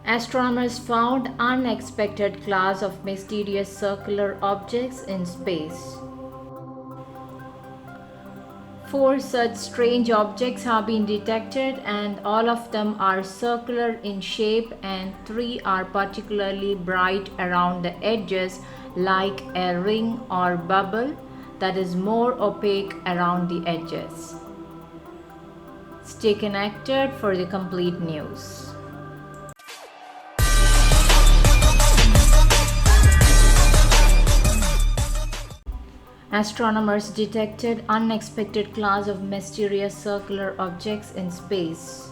Astronomers found unexpected class of mysterious circular objects in space. Four such strange objects have been detected, and all of them are circular in shape, and three are particularly bright around the edges like a ring or bubble that is more opaque around the edges. Stay connected for the complete news. Astronomers detected unexpected class of mysterious circular objects in space.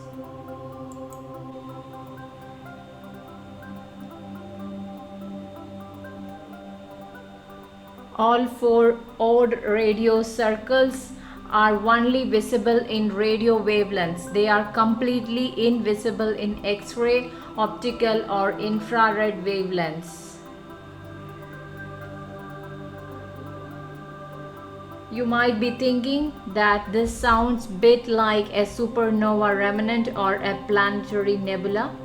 All four odd radio circles are only visible in radio wavelengths. They are completely invisible in X-ray, optical or infrared wavelengths. You might be thinking that this sounds a bit like a supernova remnant or a planetary nebula,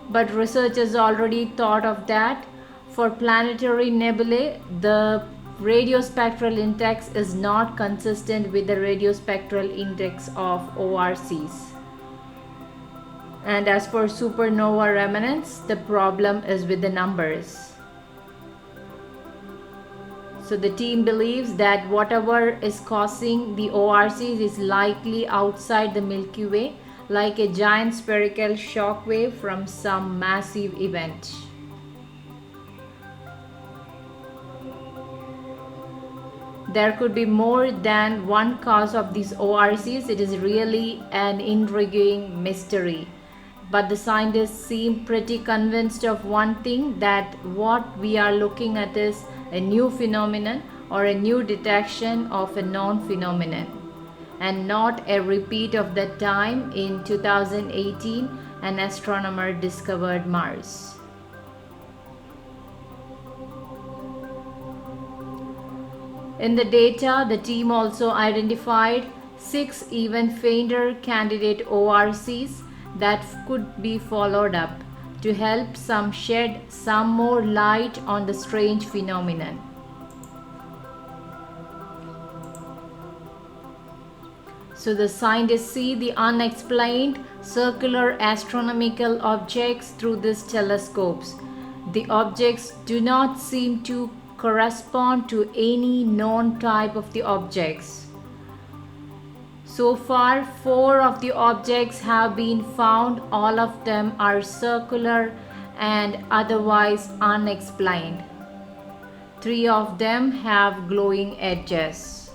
but researchers already thought of that. For planetary nebulae, the radiospectral index is not consistent with the radiospectral index of ORCs. And as for supernova remnants, the problem is with the numbers. So the team believes that whatever is causing the ORCs is likely outside the Milky Way, like a giant spherical shock wave from some massive event. There could be more than one cause of these ORCs. It is really an intriguing mystery. But the scientists seem pretty convinced of one thing, that what we are looking at is a new phenomenon or a new detection of a known phenomenon, and not a repeat of the time in 2018 an astronomer discovered Mars. In the data, the team also identified 6 even fainter candidate ORCs that could be followed up to help shed some more light on the strange phenomenon. So the scientists see the unexplained circular astronomical objects through these telescopes. The objects do not seem to correspond to any known type of the objects. So far, 4 of the objects have been found. All of them are circular and otherwise unexplained. 3 of them have glowing edges.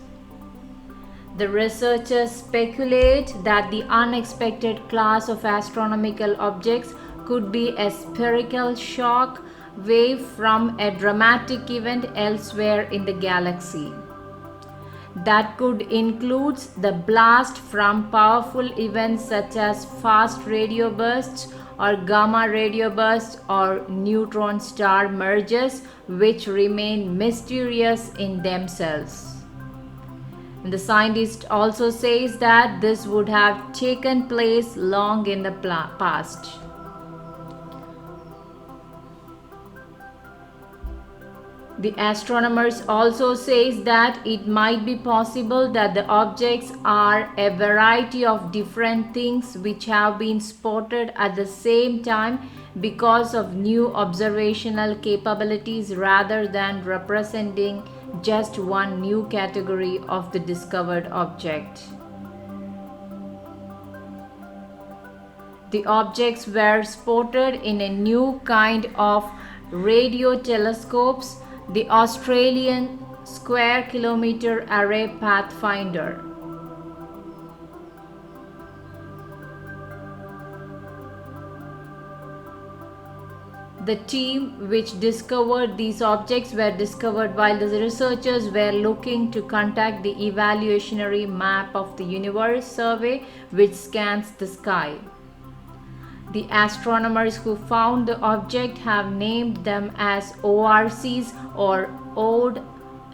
The researchers speculate that the unexpected class of astronomical objects could be a spherical shock wave from a dramatic event elsewhere in the galaxy. That could include the blast from powerful events such as fast radio bursts or gamma radio bursts or neutron star mergers, which remain mysterious in themselves. And the scientist also says that this would have taken place long in the past. The astronomers also says that it might be possible that the objects are a variety of different things which have been spotted at the same time because of new observational capabilities rather than representing just one new category of the discovered object. The objects were spotted in a new kind of radio telescopes, the Australian Square Kilometre Array Pathfinder. The team which discovered these objects were discovered while the researchers were looking to conduct the Evolutionary Map of the Universe survey, which scans the sky. The astronomers who found the object have named them as ORCs or Odd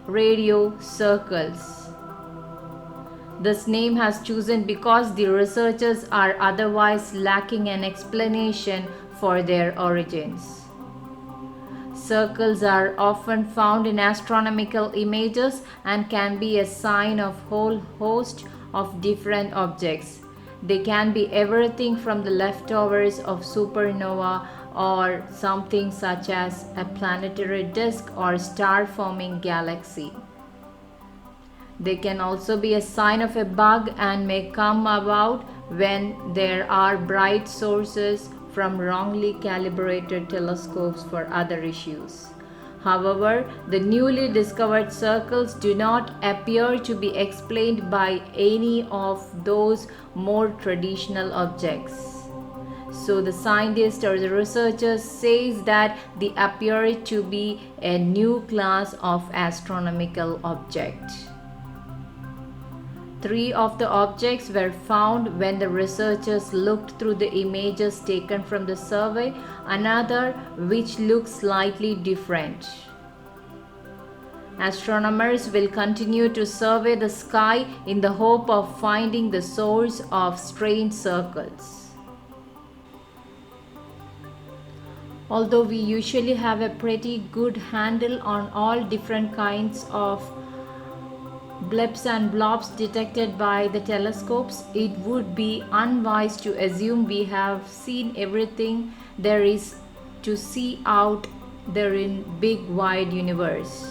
Radio Circles. This name has chosen because the researchers are otherwise lacking an explanation for their origins. Circles are often found in astronomical images and can be a sign of a whole host of different objects. They can be everything from the leftovers of supernova or something such as a planetary disk or star-forming galaxy. They can also be a sign of a bug and may come about when there are bright sources from wrongly calibrated telescopes for other issues. However, the newly discovered circles do not appear to be explained by any of those more traditional objects. So the scientist or the researchers says that they appear to be a new class of astronomical object. 3 of the objects were found when the researchers looked through the images taken from the survey, another which looks slightly different. Astronomers will continue to survey the sky in the hope of finding the source of strange circles. Although we usually have a pretty good handle on all different kinds of blips and blobs detected by the telescopes, it would be unwise to assume we have seen everything there is to see out there in big wide universe.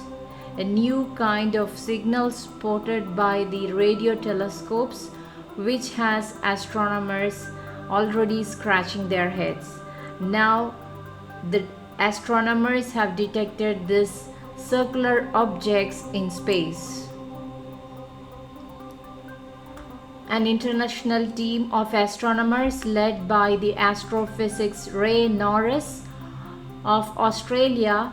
A new kind of signal spotted by the radio telescopes, which has astronomers already scratching their heads. Now the astronomers have detected these circular objects in space. An international team of astronomers led by the astrophysicist Ray Norris of Australia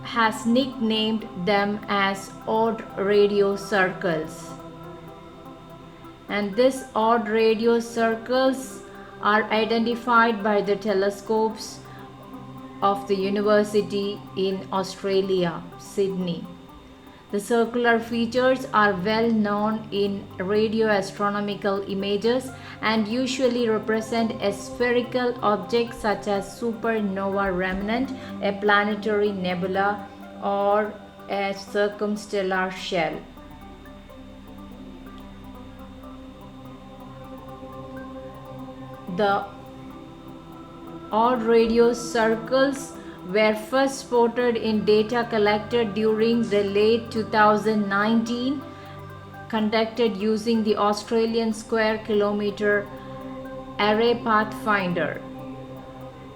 has nicknamed them as odd radio circles. And these odd radio circles are identified by the telescopes of the University in Australia, Sydney. The circular features are well known in radio astronomical images and usually represent a spherical object such as supernova remnant, a planetary nebula, or a circumstellar shell. The odd radio circles were first spotted in data collected during the late 2019, conducted using the Australian Square Kilometre Array Pathfinder,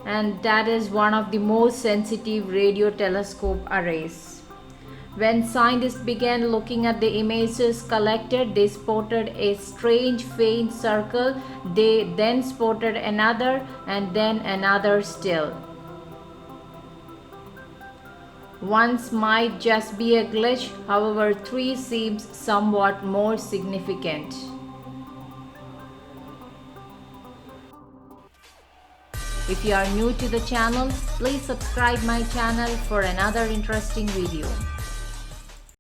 and that is one of the most sensitive radio telescope arrays. When scientists began looking at the images collected, they spotted a strange faint circle. They then spotted another and then another still. Once might just be a glitch, however, 3 seems somewhat more significant. If you are new to the channel, please subscribe my channel for another interesting video.